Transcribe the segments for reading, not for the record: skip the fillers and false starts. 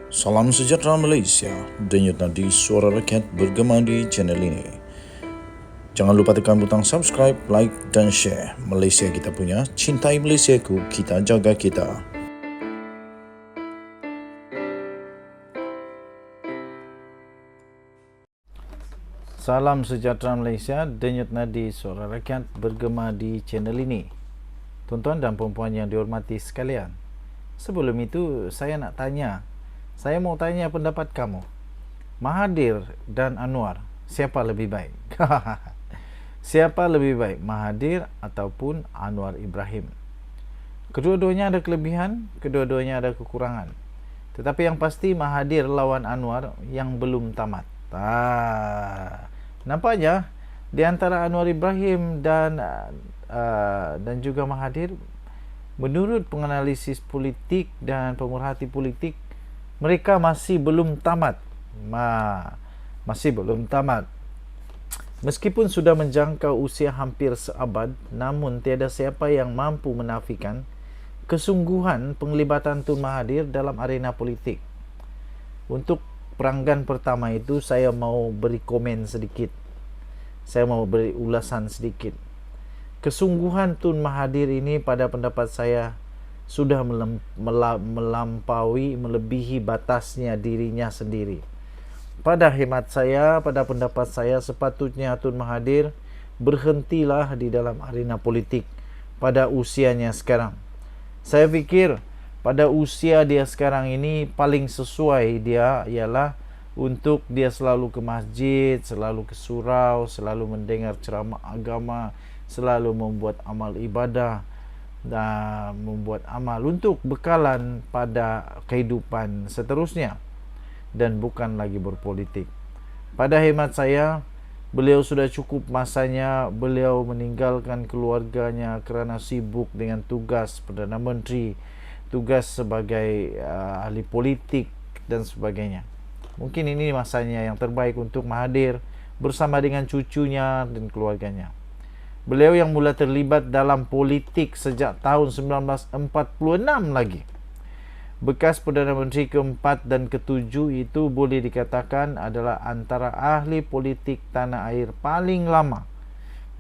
Salam sejahtera Malaysia, denyut nadi suara rakyat bergema di channel ini. Jangan lupa tekan butang subscribe, like dan share. Malaysia kita punya, cintai Malaysiaku, kita jaga kita. Salam sejahtera Malaysia, denyut nadi suara rakyat bergema di channel ini. Tuan-tuan dan puan-puan yang dihormati sekalian, sebelum itu saya mau tanya pendapat kamu. Mahathir dan Anwar, siapa lebih baik? Siapa lebih baik, Mahathir ataupun Anwar Ibrahim? Kedua-duanya ada kelebihan, kedua-duanya ada kekurangan. Tetapi yang pasti Mahathir lawan Anwar yang belum tamat. Nampaknya di antara Anwar Ibrahim dan juga Mahathir, menurut penganalisis politik dan pemerhati politik, mereka masih belum tamat. Meskipun sudah menjangkau usia hampir seabad, namun tiada siapa yang mampu menafikan kesungguhan penglibatan Tun Mahathir dalam arena politik. Untuk peranggan pertama itu saya mau beri komen sedikit. Saya mau beri ulasan sedikit. Kesungguhan Tun Mahathir ini pada pendapat saya sudah melebihi batasnya dirinya sendiri. Pada hemat saya, pada pendapat saya, sepatutnya Tun Mahathir berhentilah di dalam arena politik pada usianya sekarang. Saya fikir pada usia dia sekarang ini paling sesuai dia ialah untuk dia selalu ke masjid, selalu ke surau, selalu mendengar ceramah agama, selalu membuat amal ibadah dan membuat amal untuk bekalan pada kehidupan seterusnya, dan bukan lagi berpolitik. Pada hemat saya, beliau sudah cukup masanya. Beliau meninggalkan keluarganya kerana sibuk dengan tugas Perdana Menteri, tugas sebagai ahli politik dan sebagainya. Mungkin ini masanya yang terbaik untuk Mahathir bersama dengan cucunya dan keluarganya. Beliau yang mula terlibat dalam politik sejak tahun 1946 lagi. Bekas Perdana Menteri keempat dan ketujuh itu boleh dikatakan adalah antara ahli politik tanah air paling lama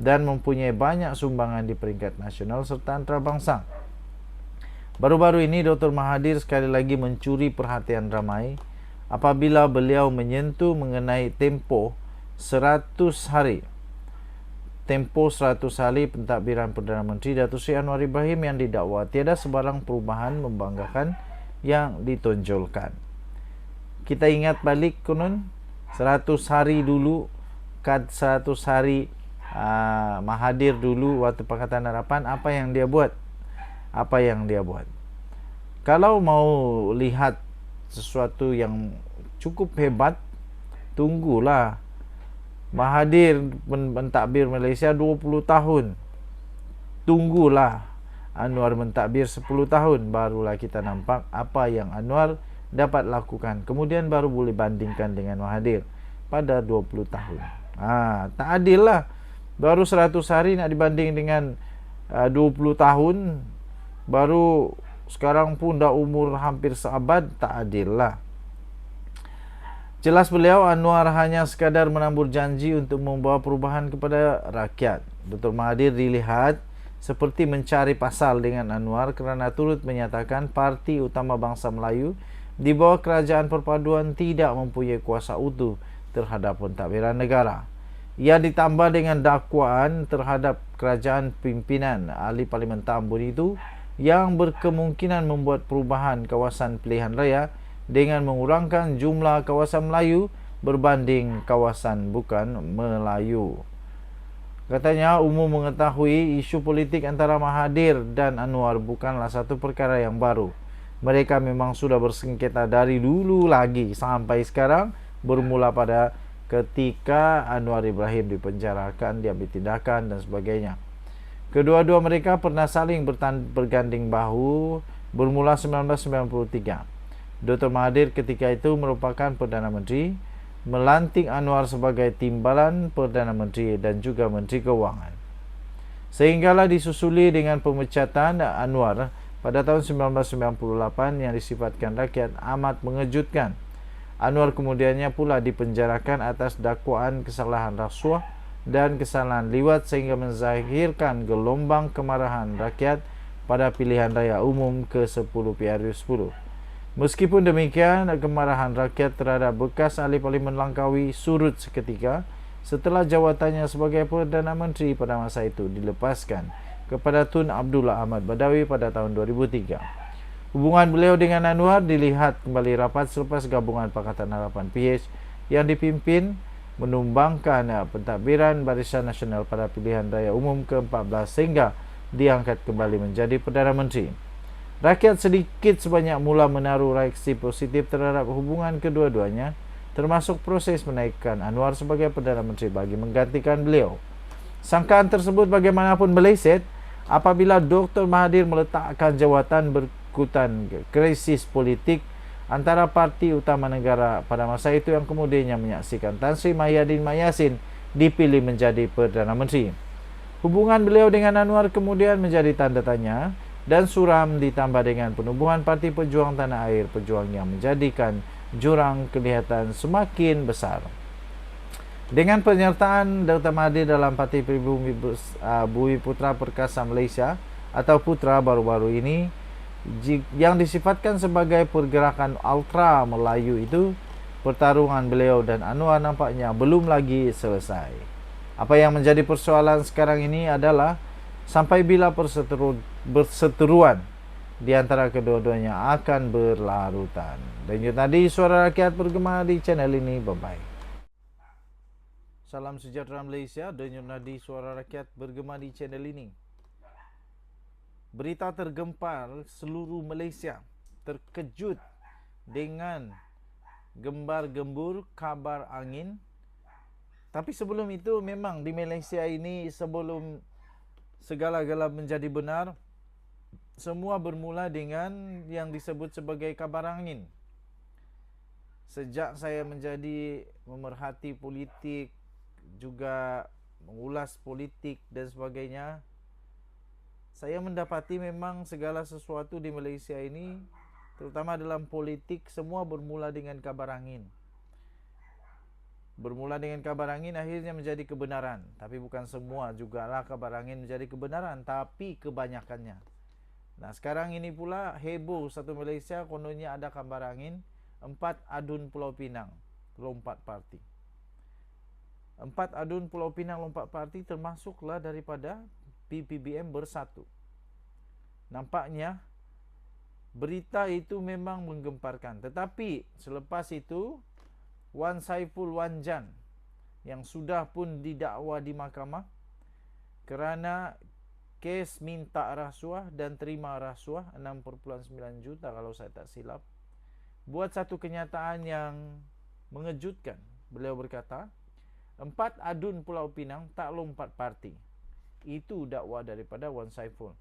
dan mempunyai banyak sumbangan di peringkat nasional serta antarabangsa. Baru-baru ini Dr. Mahathir sekali lagi mencuri perhatian ramai apabila beliau menyentuh mengenai tempoh 100 hari pentadbiran Perdana Menteri Datuk Seri Anwar Ibrahim yang didakwa tiada sebarang perubahan membanggakan yang ditonjolkan. Kita ingat balik konon 100 hari dulu, kad 100 hari Mahathir dulu waktu Pakatan Harapan, apa yang dia buat? Kalau mau lihat sesuatu yang cukup hebat, tunggulah Mahathir mentadbir Malaysia 20 tahun. Tunggulah Anwar mentadbir 10 tahun, barulah kita nampak apa yang Anwar dapat lakukan. Kemudian baru boleh bandingkan dengan Mahathir pada 20 tahun. Tak adil lah. Baru 100 hari nak dibanding dengan 20 tahun. Baru sekarang pun dah umur hampir seabad, tak adil lah. Jelas beliau Anwar hanya sekadar menambur janji untuk membawa perubahan kepada rakyat. Dr. Mahathir dilihat seperti mencari pasal dengan Anwar kerana turut menyatakan parti utama bangsa Melayu di bawah kerajaan perpaduan tidak mempunyai kuasa utuh terhadap pentadbiran negara. Ia ditambah dengan dakwaan terhadap kerajaan pimpinan ahli Parlimen Tambun itu yang berkemungkinan membuat perubahan kawasan pilihan raya dengan mengurangkan jumlah kawasan Melayu berbanding kawasan bukan Melayu. Katanya umum mengetahui isu politik antara Mahathir dan Anwar bukanlah satu perkara yang baru. Mereka memang sudah bersengketa dari dulu lagi sampai sekarang, bermula pada ketika Anwar Ibrahim dipenjarakan, diambil tindakan dan sebagainya. Kedua-dua mereka pernah saling berganding bahu bermula 1993. Dr. Mahathir ketika itu merupakan Perdana Menteri, melantik Anwar sebagai timbalan Perdana Menteri dan juga Menteri Keuangan. Sehinggalah disusuli dengan pemecatan Anwar pada tahun 1998 yang disifatkan rakyat amat mengejutkan. Anwar kemudiannya pula dipenjarakan atas dakwaan kesalahan rasuah dan kesalahan liwat sehingga menzahirkan gelombang kemarahan rakyat pada pilihan raya umum ke-10 PRU 10. Meskipun demikian, kemarahan rakyat terhadap bekas ahli Parlimen Langkawi surut seketika setelah jawatannya sebagai Perdana Menteri pada masa itu dilepaskan kepada Tun Abdullah Ahmad Badawi pada tahun 2003. Hubungan beliau dengan Anwar dilihat kembali rapat selepas gabungan Pakatan Harapan PH yang dipimpin menumbangkan pentadbiran Barisan Nasional pada pilihan raya umum ke-14 sehingga diangkat kembali menjadi Perdana Menteri. Rakyat sedikit sebanyak mula menaruh reaksi positif terhadap hubungan kedua-duanya, termasuk proses menaikkan Anwar sebagai Perdana Menteri bagi menggantikan beliau. Sangkaan tersebut bagaimanapun meleset apabila Dr. Mahathir meletakkan jawatan berikutan krisis politik antara parti utama negara pada masa itu yang kemudiannya menyaksikan Tan Sri Mahyadin Mayasin dipilih menjadi Perdana Menteri. Hubungan beliau dengan Anwar kemudian menjadi tanda tanya dan suram ditambah dengan penubuhan Parti Pejuang Tanah Air Pejuang yang menjadikan jurang kelihatan semakin besar. Dengan penyertaan Dr. Mahathir dalam Parti Pribumi Bumi Putra Perkasa Malaysia atau Putra baru-baru ini yang disifatkan sebagai pergerakan ultra Melayu itu, pertarungan beliau dan Anwar nampaknya belum lagi selesai. Apa yang menjadi persoalan sekarang ini adalah sampai bila perseteruan di antara kedua-duanya akan berlarutan. Denyut nadi suara rakyat bergema di channel ini. Bye-bye. Salam sejahtera Malaysia. Denyut nadi suara rakyat bergema di channel ini. Berita tergempar seluruh Malaysia terkejut dengan gembar-gembur kabar angin. Tapi sebelum itu memang di Malaysia ini sebelum segala-gala menjadi benar, semua bermula dengan yang disebut sebagai kabar angin. Sejak saya menjadi memerhati politik, juga mengulas politik dan sebagainya, saya mendapati memang segala sesuatu di Malaysia ini, terutama dalam politik, semua bermula dengan kabar angin. Bermula dengan kabar angin akhirnya menjadi kebenaran. Tapi bukan semua jugalah kabar angin menjadi kebenaran, tapi kebanyakannya. Nah, sekarang ini pula heboh satu Malaysia, kononnya ada kabar angin 4 adun Pulau Pinang lompat parti. 4 adun Pulau Pinang lompat parti termasuklah daripada PPBM Bersatu. Nampaknya berita itu memang menggemparkan. Tetapi selepas itu Wan Saiful Wanjan yang sudah pun didakwa di mahkamah kerana kes minta rasuah dan terima rasuah 6.9 juta kalau saya tak silap, buat satu kenyataan yang mengejutkan. Beliau berkata 4 adun Pulau Pinang tak lompat parti. Itu dakwa daripada Wan Saiful.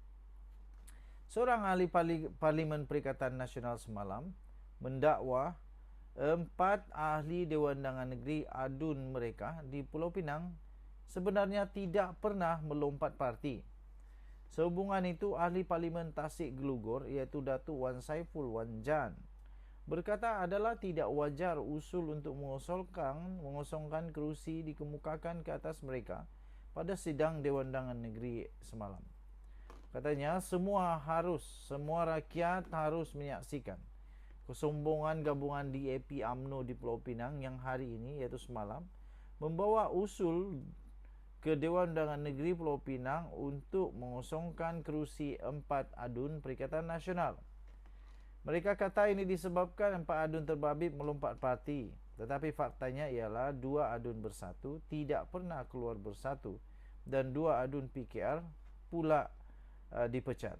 Seorang ahli Parlimen Perikatan Nasional semalam mendakwa 4 ahli Dewan Undangan Negeri adun mereka di Pulau Pinang sebenarnya tidak pernah melompat parti. Sehubungan itu, ahli Parlimen Tasik Gelugor iaitu Datuk Wan Saiful Wanjan berkata adalah tidak wajar usul untuk mengosongkan kerusi dikemukakan ke atas mereka pada sidang Dewan Undangan Negeri semalam. Katanya semua rakyat harus menyaksikan kesombongan gabungan DAP UMNO di Pulau Pinang yang hari ini iaitu semalam membawa usul ke Dewan Undangan Negeri Pulau Pinang untuk mengosongkan kerusi 4 adun Perikatan Nasional. Mereka kata ini disebabkan 4 adun terbabit melompat parti. Tetapi faktanya ialah 2 adun Bersatu tidak pernah keluar bersatu dan 2 adun PKR pula dipecat.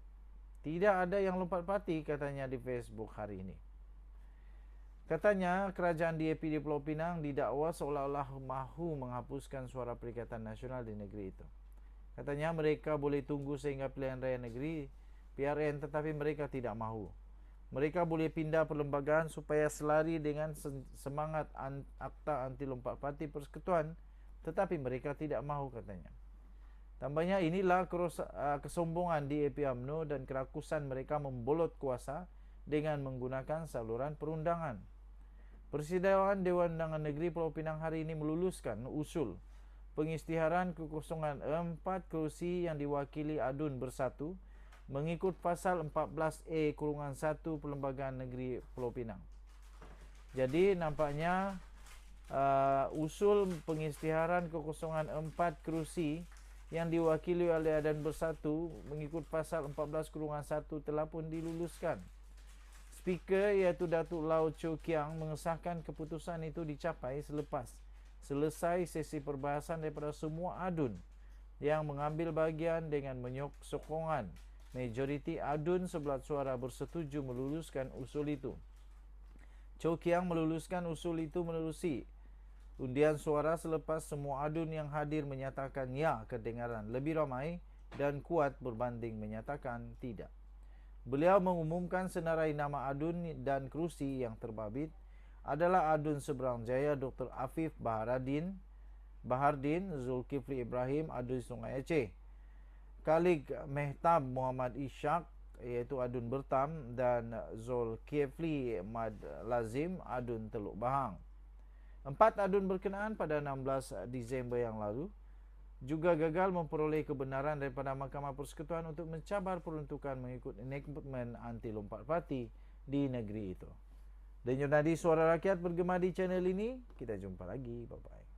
Tidak ada yang lompat parti, katanya di Facebook hari ini. Katanya kerajaan DAP di Pulau Pinang didakwa seolah-olah mahu menghapuskan suara Perikatan Nasional di negeri itu. Katanya mereka boleh tunggu sehingga pilihan raya negeri PRN, tetapi mereka tidak mahu. Mereka boleh pindah perlembagaan supaya selari dengan semangat akta anti lompat parti persekutuan, tetapi mereka tidak mahu, katanya. Tambahnya, inilah kesombongan di DAP UMNO dan kerakusan mereka membolot kuasa dengan menggunakan saluran perundangan. Persidangan Dewan Undangan Negeri Pulau Pinang hari ini meluluskan usul pengisytiharan kekosongan 4 kerusi yang diwakili Adun Bersatu mengikut pasal 14A-1 Perlembagaan Negeri Pulau Pinang. Jadi nampaknya usul pengisytiharan kekosongan 4 kerusi yang diwakili oleh Adun Bersatu mengikut pasal 14-1 telah pun diluluskan. Speaker iaitu Datuk Lau Chow Kiang mengesahkan keputusan itu dicapai selepas selesai sesi perbahasan daripada semua adun yang mengambil bahagian dengan menyokong sokongan majoriti adun 11 suara bersetuju meluluskan usul itu. Chow Kiang meluluskan usul itu menerusi undian suara selepas semua adun yang hadir menyatakan ya kedengaran lebih ramai dan kuat berbanding menyatakan tidak. Beliau mengumumkan senarai nama adun dan kerusi yang terbabit adalah Adun Seberang Jaya Dr. Afif Bahardin, Zulkifli Ibrahim Adun Sungai Aceh, Khalid Mehtab Muhammad Ishak iaitu Adun Bertam dan Zulkifli Mad Lazim Adun Teluk Bahang. 4 adun berkenaan pada 16 Disember yang lalu juga gagal memperoleh kebenaran daripada Mahkamah Persekutuan untuk mencabar peruntukan mengikut enactment anti lompat parti di negeri itu. Denyut nadi suara rakyat bergema di channel ini. Kita jumpa lagi. Bye-bye.